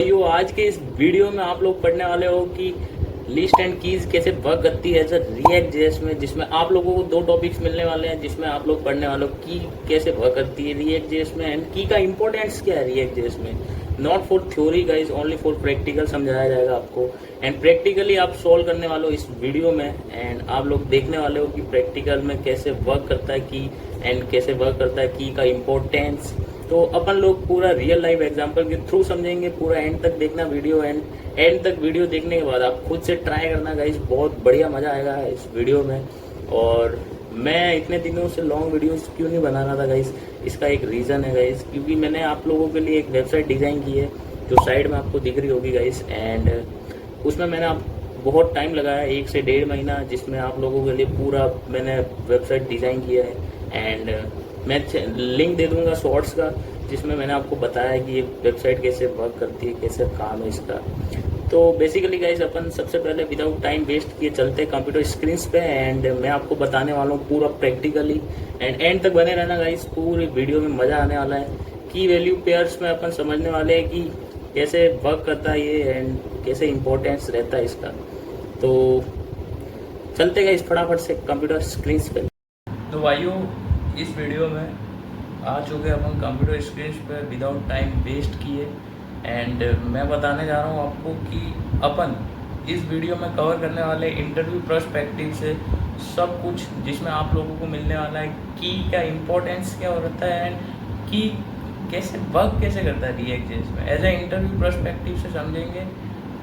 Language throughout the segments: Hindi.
यो आज के इस वीडियो में आप लोग पढ़ने वाले हो कि लिस्ट एंड कीज कैसे वर्क करती है एज रिएक्ट जेएस में, जिसमें आप लोगों को दो टॉपिक्स मिलने वाले हैं, जिसमें आप लोग पढ़ने वाले हो की कैसे वर्क करती है रिएक्ट जेएस में एंड की का इंपॉर्टेंस क्या है रिएक्ट जेएस में। Not for theory guys, only for practical समझाया जाएगा आपको एंड प्रैक्टिकली आप सॉल्व करने वाले हो इस वीडियो में एंड आप लोग देखने वाले हो कि प्रैक्टिकल में कैसे वर्क करता है की एंड कैसे वर्क करता है की का इम्पोर्टेंस। तो अपन लोग पूरा रियल लाइफ एग्जांपल के थ्रू समझेंगे। पूरा एंड तक देखना वीडियो एंड तक वीडियो देखने के बाद आप खुद से ट्राई करना गाइस, बहुत बढ़िया मजा आएगा इस वीडियो में। और मैं इतने दिनों से लॉन्ग वीडियोस क्यों नहीं बना रहा था गाइस, इसका एक रीज़न है गाइस, क्योंकि मैंने आप लोगों के लिए एक वेबसाइट डिज़ाइन की है जो साइड में आपको दिख रही होगी गाइस, एंड उसमें मैंने आप बहुत टाइम लगाया, 1 से 1.5 महीना, जिसमें आप लोगों के लिए पूरा मैंने वेबसाइट डिज़ाइन किया है। एंड मैं लिंक दे दूंगा शॉर्ट्स का, जिसमें मैंने आपको बताया कि ये वेबसाइट कैसे वर्क करती है, कैसे काम है इसका। तो बेसिकली गाइस अपन सबसे पहले विदाउट टाइम वेस्ट किए चलते हैं कंप्यूटर स्क्रीन पे एंड मैं आपको बताने वाला हूँ पूरा प्रैक्टिकली एंड तक बने रहना गाइस, पूरी वीडियो में मज़ा आने वाला है। की वैल्यू पेयर्स में अपन समझने वाले हैं कि कैसे वर्क करता है ये एंड कैसे इंपॉर्टेंस रहता है इसका। तो चलते गाइस फटाफट से कंप्यूटर स्क्रीन पे। तो भाइयों इस वीडियो में आ चुके अपन कंप्यूटर स्क्रीन पे विदाउट टाइम वेस्ट किए एंड मैं बताने जा रहा हूँ आपको कि अपन इस वीडियो में कवर करने वाले इंटरव्यू पर्सपेक्टिव से सब कुछ, जिसमें आप लोगों को मिलने वाला है की का इम्पोर्टेंस क्या होता है एंड की कैसे वर्क कैसे करता है रिएक्ट जेएस में, एज ए इंटरव्यू पर्सपेक्टिव से समझेंगे।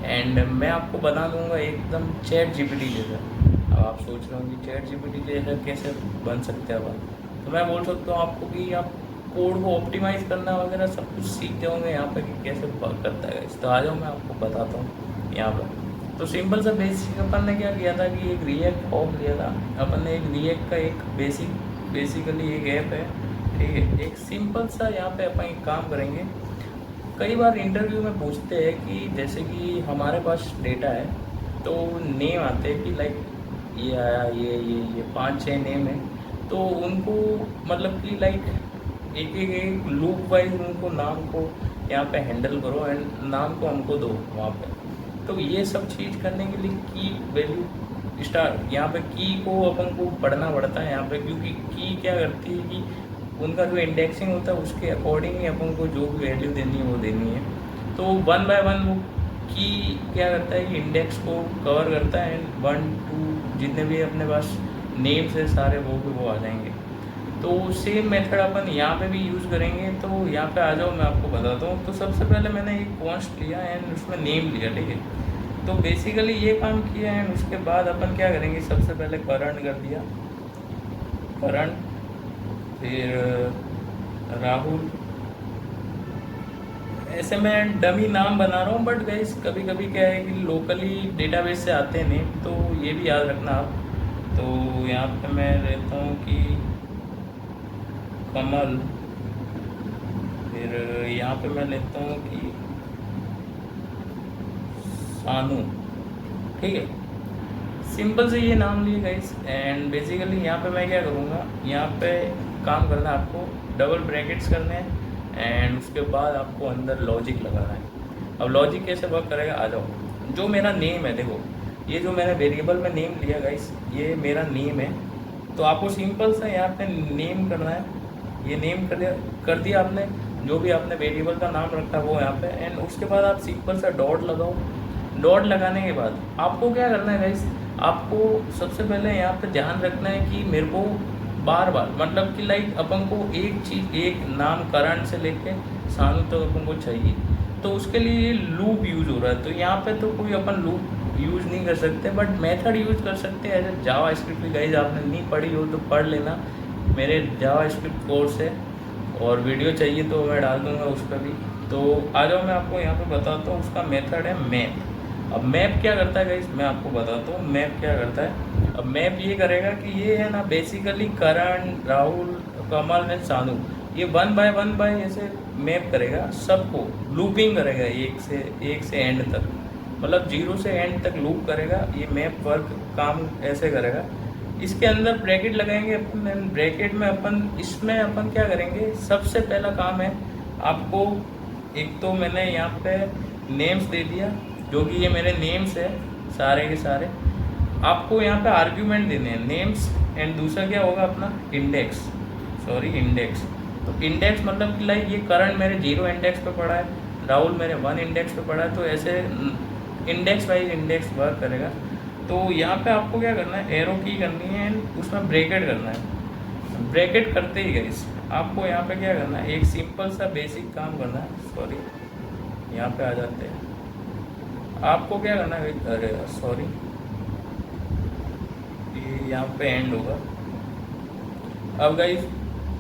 एंड मैं आपको बता दूंगा एकदम चैट जीपीटी जैसा। अब आप सोच रहे हो कि चैट जीपीटी जैसा कैसे बन सकते हैं अपन, तो मैं बोल सकता हूँ आपको कि आप कोड को ऑप्टिमाइज करना वगैरह सब कुछ सीखते होंगे यहाँ पे कि कैसे वर्क करता है। तो आ जाओ मैं आपको बताता हूँ यहाँ पर। तो सिंपल सा बेसिक अपन ने क्या किया था कि एक रिएक्ट फॉर्म लिया था अपन ने, एक रिएक्ट का एक बेसिकली एक ऐप है, ठीक है। एक सिंपल सा यहाँ पे अपन एक काम करेंगे। कई बार इंटरव्यू में पूछते हैं कि जैसे कि हमारे पास डेटा है तो नेम आते हैं कि लाइक ये आया, ये 5-6 नेम है, तो उनको मतलब कि लाइक एक लूप वाइज उनको नाम को यहाँ पे हैंडल करो एंड नाम को हमको दो वहाँ पे। तो ये सब चीज़ करने के लिए की वैल्यू स्टार यहाँ पे की को अपन को पढ़ना पड़ता है यहाँ पे, क्योंकि की क्या करती है कि उनका जो इंडेक्सिंग होता है उसके अकॉर्डिंग ही अपन को जो भी वैल्यू देनी है वो देनी है। तो 1 बाय 1 वो की क्या करता है कि इंडेक्स को कवर करता है एंड 1 2 जितने भी अपने पास नेम्स है सारे वो आ जाएंगे। तो सेम मेथड अपन यहाँ पे भी यूज़ करेंगे। तो यहाँ पे आ जाओ मैं आपको बताता हूँ। तो सबसे पहले मैंने एक कॉन्स्ट लिया एंड उसमें नेम लिया, ठीक है। तो बेसिकली ये काम किया एंड उसके बाद अपन क्या करेंगे, सबसे पहले करंट कर दिया, करंट, फिर राहुल। ऐसे मैं डमी नाम बना रहा हूँ बट गाइस कभी कभी क्या है कि लोकली डेटाबेस से आते हैं नेम, तो ये भी याद रखना आप। तो यहाँ पे मैं रहता हूँ कि कमल, फिर यहाँ पे मैं लेता हूँ कि सानू, ठीक है। सिंपल से ये नाम लिए गाइस एंड बेसिकली यहाँ पे मैं क्या करूँगा, यहाँ पे काम करना है आपको, डबल ब्रैकेट्स करने हैं एंड उसके बाद आपको अंदर लॉजिक लगाना है। अब लॉजिक कैसे वर्क करेगा, आ जाओ। जो मेरा नेम है, देखो ये जो मैंने वेरिएबल में नेम लिया गाइस, ये मेरा नेम है। तो आपको सिंपल सा यहाँ पे नेम करना है, ये नेम कर दिया आपने, जो भी आपने वेरिएबल का नाम रखा है वो यहाँ पे, एंड उसके बाद आप सिंपल सा डॉट लगाओ। डॉट लगाने के बाद आपको क्या करना है गाइस, आपको सबसे पहले यहाँ पे ध्यान रखना है कि मेरे को बार बार मतलब कि लाइक अपन को एक चीज़, एक नाम करण से लेके सानू तक अपन को चाहिए, तो उसके लिए लूप यूज हो रहा है। तो यहाँ पे तो कोई अपन लूप यूज नहीं कर सकते बट मेथड यूज कर सकते हैं। एज जावा स्क्रिप्ट भी गाइस आपने नहीं पढ़ी हो तो पढ़ लेना, मेरे जावा स्क्रिप्ट कोर्स है और वीडियो चाहिए तो मैं डाल दूँगा उस पर भी। तो आ जाओ मैं आपको यहाँ पे बताता हूँ, उसका मेथड है मैप। अब मैप क्या करता है गाइस, मैं आपको बताता हूँ मैप क्या करता है। अब मैप ये करेगा कि ये है ना basically Karan, Rahul, Kamal and सानू, ये 1 बाय 1 ऐसे मैप करेगा, सबको लूपिंग करेगा एक से एंड तक, मतलब 0 से एंड तक लूप करेगा। ये मैप वर्क काम ऐसे करेगा। इसके अंदर ब्रैकेट लगाएंगे अपन, ब्रैकेट में अपन इसमें अपन क्या करेंगे, सबसे पहला काम है आपको, एक तो मैंने यहाँ पे नेम्स दे दिया, जो कि ये मेरे नेम्स है सारे के सारे। आपको यहाँ पे आर्ग्यूमेंट देने हैं नेम्स, एंड दूसरा क्या होगा अपना इंडेक्स, इंडेक्स। तो इंडेक्स मतलब कि लाइक ये करण मेरे 0 इंडेक्स पे पड़ा है, राहुल मेरे 1 इंडेक्स पे पड़ा है, तो ऐसे इंडेक्स वाइज इंडेक्स वर्क करेगा। तो यहाँ पे आपको क्या करना है, एरो की करनी है एंड उसमें ब्रैकेट करना है। ब्रैकेट करते ही गाइस आपको यहाँ पे क्या करना है, एक सिंपल सा बेसिक काम करना है। यहाँ पे आ जाते हैं। आपको क्या करना है, अरे ये यहाँ पे एंड होगा। अब गाइस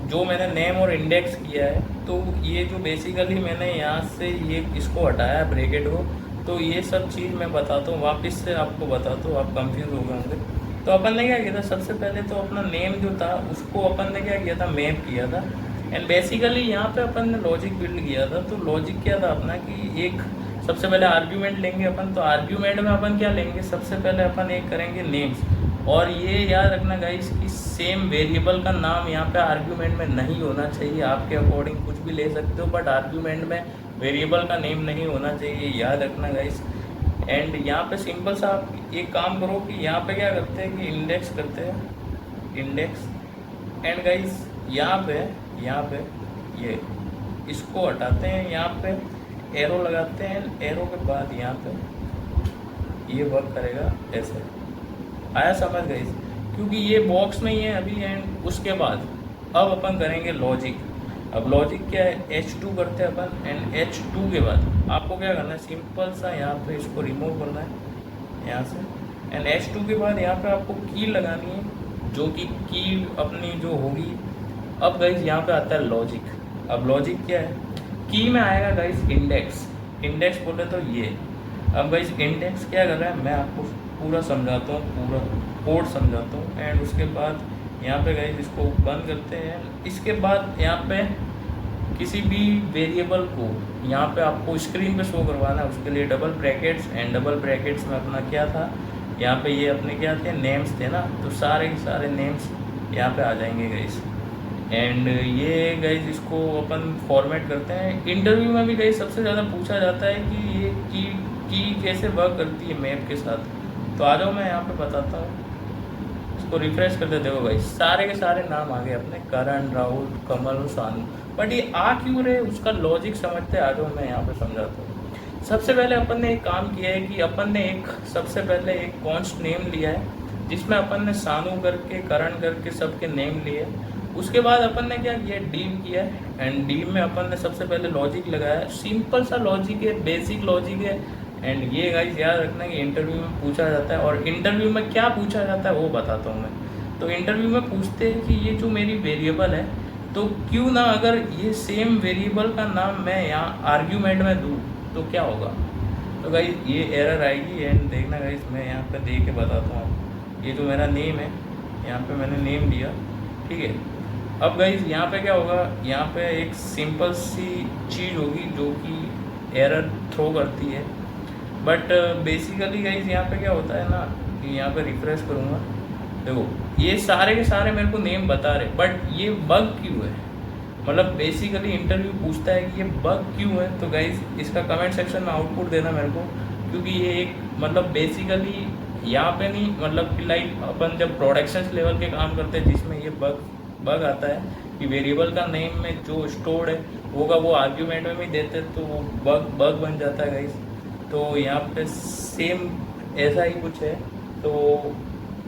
जो मैंने नेम और इंडेक्स किया है, तो ये जो बेसिकली मैंने यहाँ से ये इसको हटाया ब्रैकेट को, तो ये सब चीज़ मैं बताता हूँ, वापस से आपको बताता हूँ, आप कंफ्यूज हो गए होंगे। तो अपन ने क्या किया था, सबसे पहले तो अपना नेम जो था उसको अपन ने क्या किया था, मैप किया था। एंड बेसिकली यहाँ पे अपन ने लॉजिक बिल्ड किया था। तो लॉजिक क्या था अपना कि एक सबसे पहले आर्ग्यूमेंट लेंगे अपन। तो आर्ग्यूमेंट में अपन क्या लेंगे, सबसे पहले अपन एक करेंगे नेम्स। और ये याद रखना गाइस कि सेम वेरिएबल का नाम यहाँ पे आर्ग्यूमेंट में नहीं होना चाहिए। आपके अकॉर्डिंग कुछ भी ले सकते हो, बट आर्ग्यूमेंट में वेरिएबल का नेम नहीं होना चाहिए, याद रखना गाइस। एंड यहाँ पे सिंपल सा आप एक काम करो कि यहाँ पे क्या करते हैं कि इंडेक्स करते हैं, इंडेक्स। एंड गाइस यहाँ पे ये इसको हटाते हैं, यहाँ पे एरो लगाते हैं, एरो के बाद यहाँ पे ये वर्क करेगा ऐसे। आया समझ गई, क्योंकि ये बॉक्स में ही है अभी। एंड उसके बाद अब अपन करेंगे लॉजिक। अब लॉजिक क्या है, H2 करते हैं अपन। एंड H2 के बाद आपको क्या करना है, सिंपल सा यहाँ पे इसको रिमूव करना है यहाँ से। एंड H2 के बाद यहाँ पे आपको की लगानी है, जो कि की अपनी जो होगी। अब गाइज यहाँ पे आता है लॉजिक। अब लॉजिक क्या है, की में आएगा गाइज इंडेक्स। इंडेक्स बोले तो ये। अब गाइज इंडेक्स क्या कर रहा है, मैं आपको पूरा समझाता हूँ, पूरा कोड समझाता हूँ। एंड उसके बाद यहाँ पे गाइज इसको बंद करते हैं। इसके बाद यहाँ पे किसी भी वेरिएबल को यहाँ पे आपको स्क्रीन पे शो करवाना है, उसके लिए double brackets. And double brackets में अपना क्या था, यहाँ पे ये अपने क्या थे, नेम्स थे ना। तो सारे के सारे नेम्स यहाँ पे आ जाएंगे गाइज। एंड ये गाइज इसको अपन फॉर्मेट करते हैं। इंटरव्यू में भी गाइज सबसे ज़्यादा पूछा जाता है कि ये की कैसे वर्क करती है मैप के साथ। तो आ जाओ, मैं यहाँ पे बताता हूँ। इसको रिफ्रेश करते देखो भाई, सारे के सारे नाम आ गए अपने, करण, राहुल, कमल, सानू। बट ये आ क्यों रहे, उसका लॉजिक समझते आ जाओ, मैं यहाँ पे समझाता हूँ। सबसे पहले अपन ने एक काम किया है कि अपन ने सबसे पहले एक कॉन्स्ट नेम लिया है, जिसमें अपन ने सानू करके, करण करके सबके नेम लिए। उसके बाद अपन ने क्या किया, डीम किया है। एंड डीम में अपन ने सबसे पहले लॉजिक लगाया। सिंपल सा लॉजिक है, बेसिक लॉजिक है। एंड ये गाइस याद रखना कि इंटरव्यू में पूछा जाता है। और इंटरव्यू में क्या पूछा जाता है वो बताता हूँ मैं। तो इंटरव्यू में पूछते हैं कि ये जो मेरी वेरिएबल है, तो क्यों ना अगर ये सेम वेरिएबल का नाम मैं यहाँ आर्ग्यूमेंट में दूँ तो क्या होगा। तो गाइस ये एरर आएगी। एंड देखना गाइस, मैं यहाँ पे दे के बताता हूँ। ये जो मेरा नेम है, यहाँ पे मैंने नेम दिया, ठीक है। अब गाइस यहाँ पे क्या होगा, यहाँ पे एक सिंपल सी चीज़ होगी जो कि एरर थ्रो करती है। बट बेसिकली गाइज यहाँ पे क्या होता है ना कि यहाँ पे रिफ्रेश करूँगा, देखो ये सारे के सारे मेरे को नेम बता रहे, बट ये बग क्यों है। मतलब बेसिकली इंटरव्यू पूछता है कि ये बग क्यों है। तो गाइज इसका कमेंट सेक्शन में आउटपुट देना मेरे को, क्योंकि ये एक मतलब बेसिकली यहाँ पे नहीं, मतलब कि लाइक अपन जब प्रोडक्शन लेवल के काम करते हैं जिसमें ये बग आता है कि वेरिएबल का नेम में जो स्टोर्ड है होगा वो आर्ग्यूमेंट में भी देते, तो वो बग बन जाता है गाइज। तो यहाँ पे सेम ऐसा ही कुछ है। तो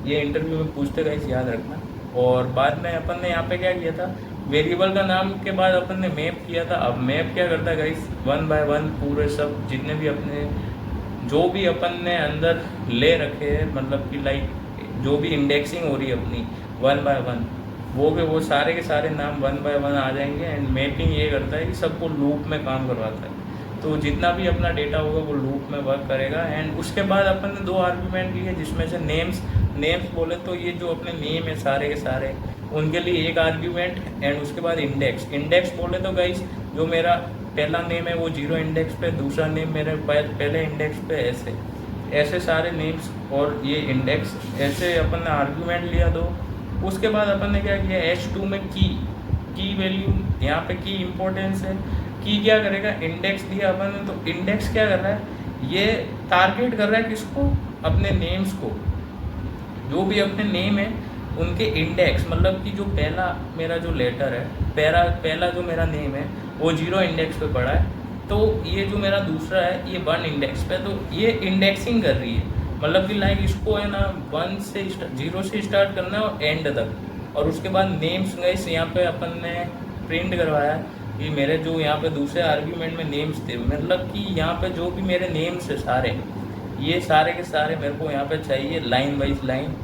ये इंटरव्यू में पूछते गाइस, याद रखना। और बाद में अपन ने यहाँ पे क्या किया था, वेरिएबल का नाम के बाद अपन ने मैप किया था। अब मैप क्या करता है गाइस, 1 बाय 1 पूरे सब जितने भी अपने जो भी अपन ने अंदर ले रखे हैं, मतलब कि लाइक जो भी इंडेक्सिंग हो रही है अपनी 1 बाय 1, वो सारे के सारे नाम 1 बाय 1 आ जाएंगे। एंड मैपिंग ये करता है कि सबको लूप में काम करवाता है। तो जितना भी अपना डेटा होगा वो लूप में वर्क करेगा। एंड उसके बाद अपन ने 2 आर्ग्यूमेंट लिए, जिसमें से नेम्स बोले तो ये जो अपने नेम है सारे के सारे, उनके लिए एक आर्ग्यूमेंट। एंड उसके बाद इंडेक्स बोले तो गाइस जो मेरा पहला नेम है वो 0 इंडेक्स पे, दूसरा नेम मेरे पहले इंडेक्स पे, ऐसे सारे नेम्स और ये इंडेक्स, ऐसे अपन ने आर्ग्यूमेंट लिया 2। उसके बाद अपन ने क्या किया, H2 में की वैल्यू, यहाँ पे की इम्पोर्टेंस है। की क्या करेगा, इंडेक्स दिया अपन ने, तो इंडेक्स क्या कर रहा है, ये टारगेट कर रहा है किसको, अपने नेम्स को, जो भी अपने नेम है उनके इंडेक्स, मतलब कि जो पहला मेरा जो लेटर है, पहला जो मेरा नेम है वो 0 इंडेक्स पे पड़ा है, तो ये जो मेरा दूसरा है ये 1 इंडेक्स पे, तो ये इंडेक्सिंग कर रही है, मतलब कि लाइक इसको है ना 0 से स्टार्ट करना है और एंड तक, और उसके बाद नेम्स गाइस यहाँ पे अपन ने प्रिंट करवाया कि मेरे जो यहाँ पे दूसरे आर्ग्यूमेंट में नेम्स थे, मतलब कि यहाँ पे जो भी मेरे नेम्स है सारे, ये सारे के सारे मेरे को यहाँ पे चाहिए लाइन वाइज लाइन।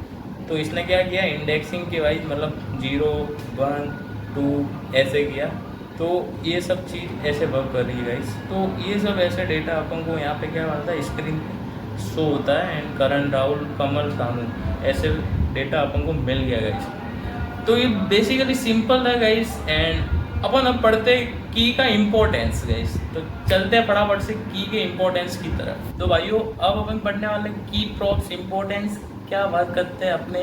तो इसने क्या किया, इंडेक्सिंग के वाइज, मतलब 0 1 2 ऐसे किया, तो ये सब चीज़ ऐसे वर्क कर रही है गाइस। तो ये सब ऐसे डेटा अपन को यहाँ पे क्या मिलता है, स्क्रीन पे शो होता है, एंड करण राहुल कमल सानू ऐसे डेटा अपन को मिल गया गाइस। तो ये बेसिकली सिंपल है गाइस, एंड अपन अब पढ़ते की का इम्पोर्टेंस गाइस, तो चलते हैं फटाफट से की के इम्पोर्टेंस की तरफ। तो भाइयों अब अपन पढ़ने वाले की प्रॉप्स इम्पोर्टेंस क्या बात करते हैं अपने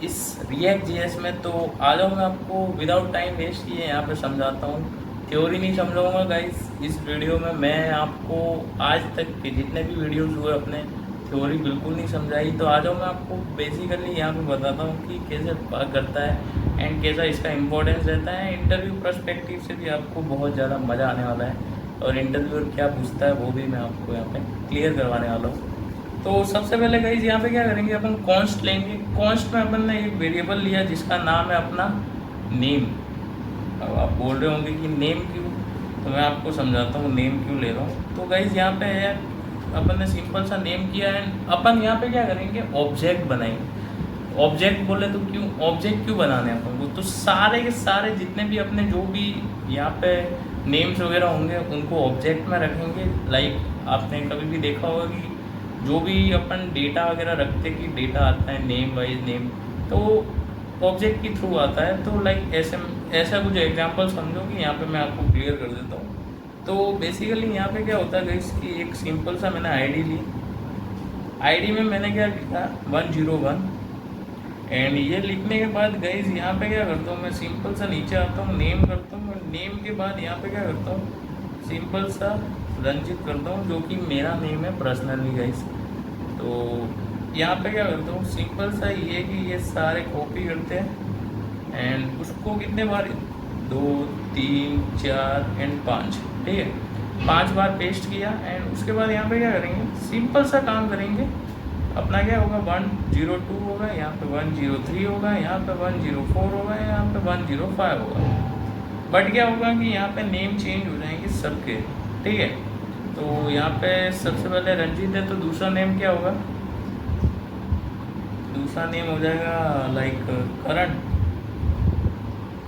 इस रिएक्ट जेएस में। तो आ जाओ, मैं आपको विदाउट टाइम वेस्ट किए यहाँ पे समझाता हूँ, थ्योरी नहीं समझाऊंगा गाइस इस वीडियो में। मैं आपको आज तक के जितने भी वीडियोस हुए अपने, थ्योरी बिल्कुल नहीं समझाई। तो आ जाओ, मैं आपको बेसिकली यहाँ पे बताता हूँ कि कैसे वर्क करता है एंड कैसा इसका इम्पोर्टेंस रहता है। इंटरव्यू पर्सपेक्टिव से भी आपको बहुत ज़्यादा मज़ा आने वाला है, और इंटरव्यूअर क्या पूछता है वो भी मैं आपको यहाँ पे क्लियर करवाने वाला हूँ। तो सबसे पहले गाइज यहाँ पे क्या करेंगे, अपन कॉन्स्ट लेंगे। कॉन्स्ट में अपन ने एक वेरिएबल लिया जिसका नाम है अपना नेम। अब आप बोल रहे होंगे कि नेम क्यों, तो मैं आपको समझाता हूँ नेम क्यों ले रहा हूँ। तो गाइज यहाँ पे है, अपन ने सिंपल सा नेम किया है, अपन यहाँ पे क्या करेंगे, ऑब्जेक्ट बनाएंगे। ऑब्जेक्ट बोले तो क्यों, ऑब्जेक्ट क्यों बनाने हैं अपन को, तो सारे के सारे जितने भी अपने जो भी यहाँ पे नेम्स वगैरह होंगे उनको ऑब्जेक्ट में रखेंगे। लाइक आपने कभी भी देखा होगा कि जो भी अपन डेटा वगैरह रखते कि डेटा आता है नेम वाइज नेम, तो ऑब्जेक्ट के थ्रू आता है। तो लाइक ऐसा कुछ एग्जांपल समझो कि यहाँ पे मैं आपको क्लियर कर देता हूँ। तो बेसिकली यहाँ पे क्या होता है गाइस कि एक सिंपल सा मैंने आईडी ली, आईडी में मैंने क्या लिखा 101, एंड ये लिखने के बाद गाइस यहाँ पे क्या करता हूँ, मैं सिंपल सा नीचे आता हूँ, नेम करता हूँ, नेम के बाद यहाँ पे क्या करता हूँ, सिंपल सा रंजित करता हूँ जो कि मेरा नेम है पर्सनली गाइस। तो यहाँ पे क्या करता हूँ, सिंपल सा ये कि ये सारे कॉपी करते हैं, एंड उसको कितने बार, 2 3 4 एंड 5, ठीक है, 5 बार पेस्ट किया। एंड उसके बाद यहाँ पे क्या करेंगे, सिंपल सा काम करेंगे अपना, क्या होगा 102 होगा, यहाँ पे 103 होगा, यहाँ पे 104 होगा, यहाँ पे 105 होगा। बट क्या होगा कि यहाँ पे नेम चेंज हो जाएंगे सबके, ठीक है। तो यहाँ पे सबसे पहले रंजीत है, तो दूसरा नेम क्या होगा, दूसरा नेम हो जाएगा लाइक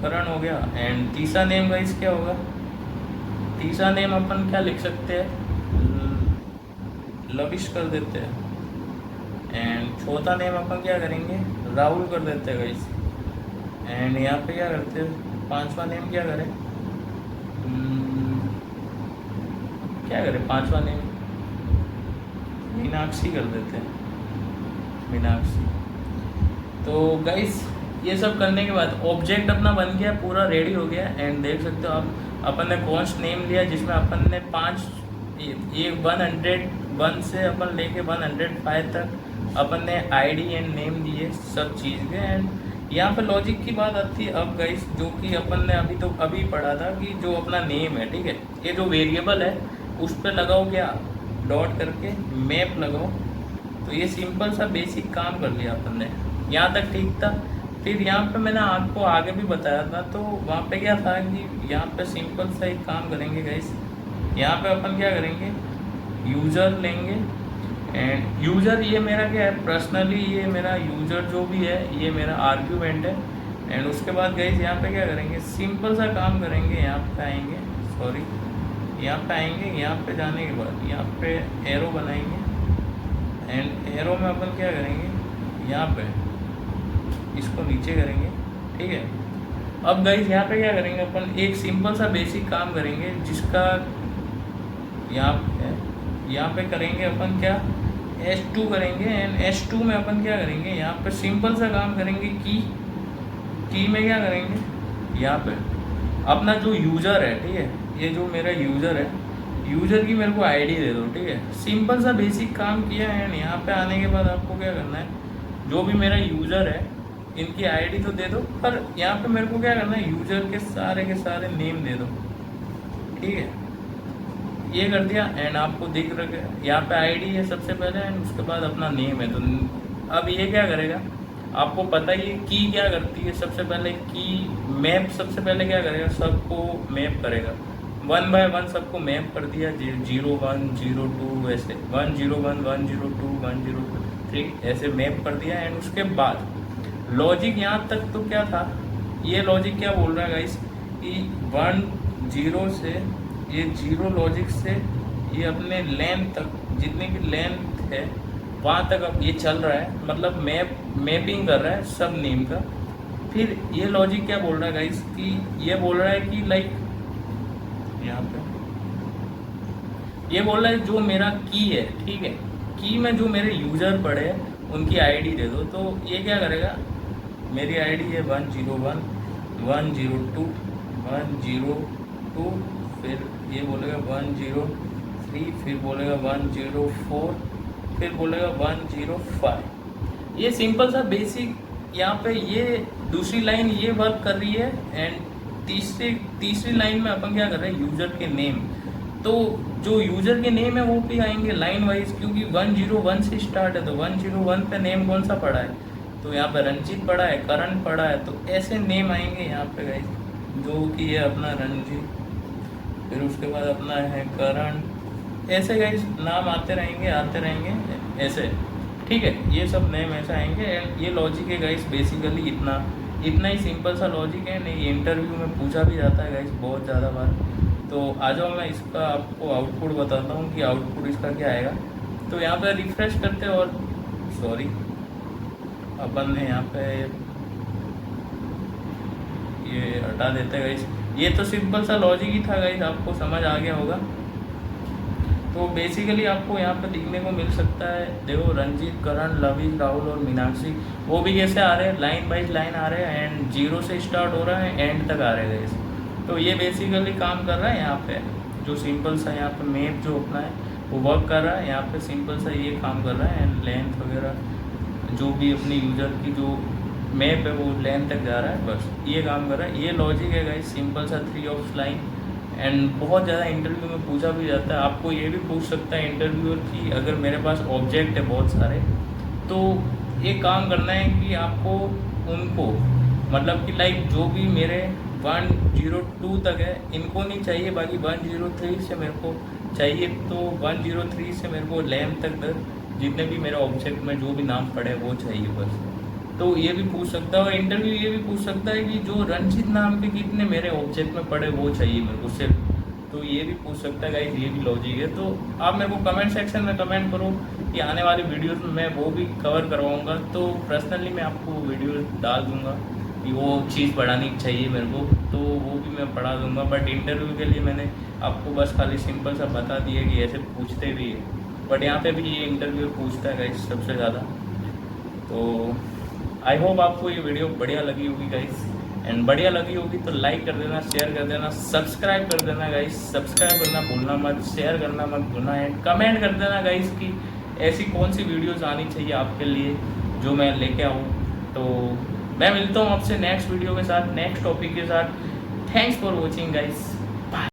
करण हो गया। एंड तीसरा नेम गाइस क्या होगा, तीसरा नेम अपन क्या लिख सकते हैं, लविश कर देते हैं। एंड चौथा नेम अपन क्या करेंगे, राहुल कर देते हैं गाइस। एंड यहाँ पे क्या करते हैं, पांचवा नेम क्या करें, क्या करें पांचवा नेम, मीनाक्षी कर देते हैं, मीनाक्षी। तो गाइस ये सब करने के बाद ऑब्जेक्ट अपना बन गया, पूरा रेडी हो गया। एंड देख सकते हो आप, अपन ने कॉन्स्ट नेम लिया जिसमें अपन ने 5 ये 101 से अपन लेके 105 तक अपन ने आईडी एंड नेम दिए सब चीज़ के। एंड यहाँ पे लॉजिक की बात आती है अब गाइस, जो कि अपन ने अभी पढ़ा था कि जो अपना नेम है, ठीक है, ये जो वेरिएबल है उस पर लगाओ क्या, डॉट करके मैप लगाओ। तो ये सिंपल सा बेसिक काम कर लिया अपन ने, यहाँ तक ठीक था। फिर यहाँ पे मैंने आपको आगे भी बताया था, तो वहाँ पे क्या था कि यहाँ पे सिंपल सा एक काम करेंगे गाइस, यहाँ पे अपन क्या करेंगे, यूज़र लेंगे। एंड यूज़र ये मेरा क्या है, पर्सनली ये मेरा यूज़र जो भी है ये मेरा आर्ग्यूमेंट है। एंड उसके बाद गाइस यहाँ पे क्या करेंगे, सिंपल सा काम करेंगे, यहाँ पे आएंगे, सॉरी यहाँ पे आएंगे, यहाँ पे जाने के बाद यहाँ पे एरो बनाएंगे। एंड एरो में अपन क्या करेंगे, यहाँ पे इसको नीचे करेंगे, ठीक है। अब गाइस यहाँ पे क्या करेंगे, अपन एक सिंपल सा बेसिक काम करेंगे जिसका यहाँ पे करेंगे अपन क्या, S2 करेंगे। एंड S2 में अपन क्या करेंगे, यहाँ पे सिंपल सा काम करेंगे, की में क्या करेंगे, यहाँ पे अपना जो यूज़र है, ठीक है, ये जो मेरा यूज़र है, यूज़र की मेरे को आईडी दे दो, ठीक है। सिंपल सा बेसिक काम किया है। एंड यहाँ पे आने के बाद आपको क्या करना है, जो भी मेरा यूज़र है इनकी आईडी तो दे दो, पर यहाँ पे मेरे को क्या करना है, यूज़र के सारे नेम दे दो, ठीक है। ये कर दिया एंड आपको दिख रहा है यहाँ पे आईडी है सबसे पहले एंड उसके बाद अपना नेम है। तो अब ये क्या करेगा, आपको पता ही है की क्या करती है। सबसे पहले की मैप, सबसे पहले क्या करेगा, सबको मैप करेगा 1 बाय 1, सबको मैप कर दिया 0 1 0 2, ऐसे 1 0 1 1 0 2 1 0 3 ऐसे मैप कर दिया। एंड उसके बाद लॉजिक यहाँ तक तो क्या था, ये लॉजिक क्या बोल रहा है गाइस कि 1 0 से ये 0 लॉजिक से ये अपने लेंथ तक, जितने की लेंथ है वहाँ तक अब ये चल रहा है, मतलब मैपिंग कर रहा है सब नेम का। फिर ये लॉजिक क्या बोल रहा है गाइस कि ये बोल रहा है कि लाइक यहाँ पे ये बोल रहा है जो मेरा की है, ठीक है, की में जो मेरे यूज़र पड़े हैं उनकी आईडी दे दो। तो ये क्या करेगा, मेरी आईडी है 101 102 102, फिर ये बोलेगा 103, फिर बोलेगा 104, फिर बोलेगा 105। ये सिंपल सा बेसिक यहाँ पे ये दूसरी लाइन ये वर्क कर रही है। एंड तीसरी लाइन में अपन क्या कर रहे हैं, यूज़र के नेम। तो जो यूज़र के नेम है वो भी आएंगे लाइन वाइज, क्योंकि 101 से स्टार्ट है। तो 101 पे नेम कौन सा पड़ा है, तो यहाँ पे रंजीत पड़ा है, करण पड़ा है, तो ऐसे नेम आएंगे यहाँ पे गाइस, जो कि है अपना रंजीत, फिर उसके बाद अपना है करण, ऐसे गाइस नाम आते रहेंगे ऐसे, ठीक है। ये सब नेम ऐसे आएंगे। एंड ये लॉजिक है गाइस बेसिकली इतना ही सिंपल सा लॉजिक है। नहीं, इंटरव्यू में पूछा भी जाता है गाइस बहुत ज़्यादा बार। तो आ जाओ मैं इसका आपको आउटपुट बताता हूँ कि आउटपुट इसका क्या आएगा। तो यहाँ पे रिफ्रेश करते हैं और सॉरी अपन ने यहाँ पे ये हटा देते हैं गाइस। ये तो सिंपल सा लॉजिक ही था गाइस, आपको समझ आ गया होगा। तो बेसिकली आपको यहाँ पे दिखने को मिल सकता है, देखो रंजीत, करण, लविश, राहुल और मीनाक्षी, वो भी कैसे आ रहे हैं, लाइन बाइज लाइन आ रहे हैं एंड 0 से स्टार्ट हो रहा है एंड तक आ रहे हैं गाइस। तो ये बेसिकली काम कर रहा है यहाँ पे, जो सिंपल सा यहाँ पे मैप जो अपना है वो वर्क कर रहा है। यहाँ पे सिंपल सा ये काम कर रहा है एंड लेंथ वगैरह जो भी अपनी यूज़र की जो मैप है वो लेंथ तक जा रहा है, बस ये काम कर रहा है। ये लॉजिक है गाइस, सिंपल सा 3 ऑप्स लाइन। एंड बहुत ज़्यादा इंटरव्यू में पूछा भी जाता है, आपको ये भी पूछ सकता है इंटरव्यूअर कि अगर मेरे पास ऑब्जेक्ट है बहुत सारे, तो ये काम करना है कि आपको उनको, मतलब कि लाइक जो भी मेरे 102 तक है इनको नहीं चाहिए, बाकी 103 से मेरे को चाहिए। तो 103 से मेरे को लेंथ तक जितने भी मेरे ऑब्जेक्ट में जो भी नाम पड़े वो चाहिए बस। तो ये भी पूछ सकता है और इंटरव्यू ये भी पूछ सकता है कि जो रंजीत नाम के कितने मेरे ऑब्जेक्ट में पड़े वो चाहिए मेरे को सिर्फ। तो ये भी पूछ सकता है गाइस, ये भी लॉजिक है। तो आप मेरे को कमेंट सेक्शन में कमेंट करो कि आने वाली वीडियोस में मैं वो भी कवर करवाऊँगा। तो पर्सनली मैं आपको वीडियो डाल दूँगा कि वो चीज़ पढ़ानी चाहिए मेरे को, तो वो भी मैं पढ़ा दूँगा। बट इंटरव्यू के लिए मैंने आपको बस खाली सिंपल सा बता दिया कि ऐसे पूछते भी है, बट यहाँ पे भी ये इंटरव्यू पूछता है गाइस सबसे ज़्यादा। तो आई होप आपको ये वीडियो बढ़िया लगी होगी गाइस, एंड बढ़िया लगी होगी तो लाइक कर देना, शेयर कर देना, सब्सक्राइब कर देना गाइस। सब्सक्राइब करना भूलना मत, शेयर करना मत भूलना, एंड कमेंट कर देना गाइस कि ऐसी कौन सी वीडियोस आनी चाहिए आपके लिए जो मैं लेके आऊँ। तो मैं मिलता हूँ आपसे नेक्स्ट वीडियो के साथ, नेक्स्ट टॉपिक के साथ। Thanks for watching guys.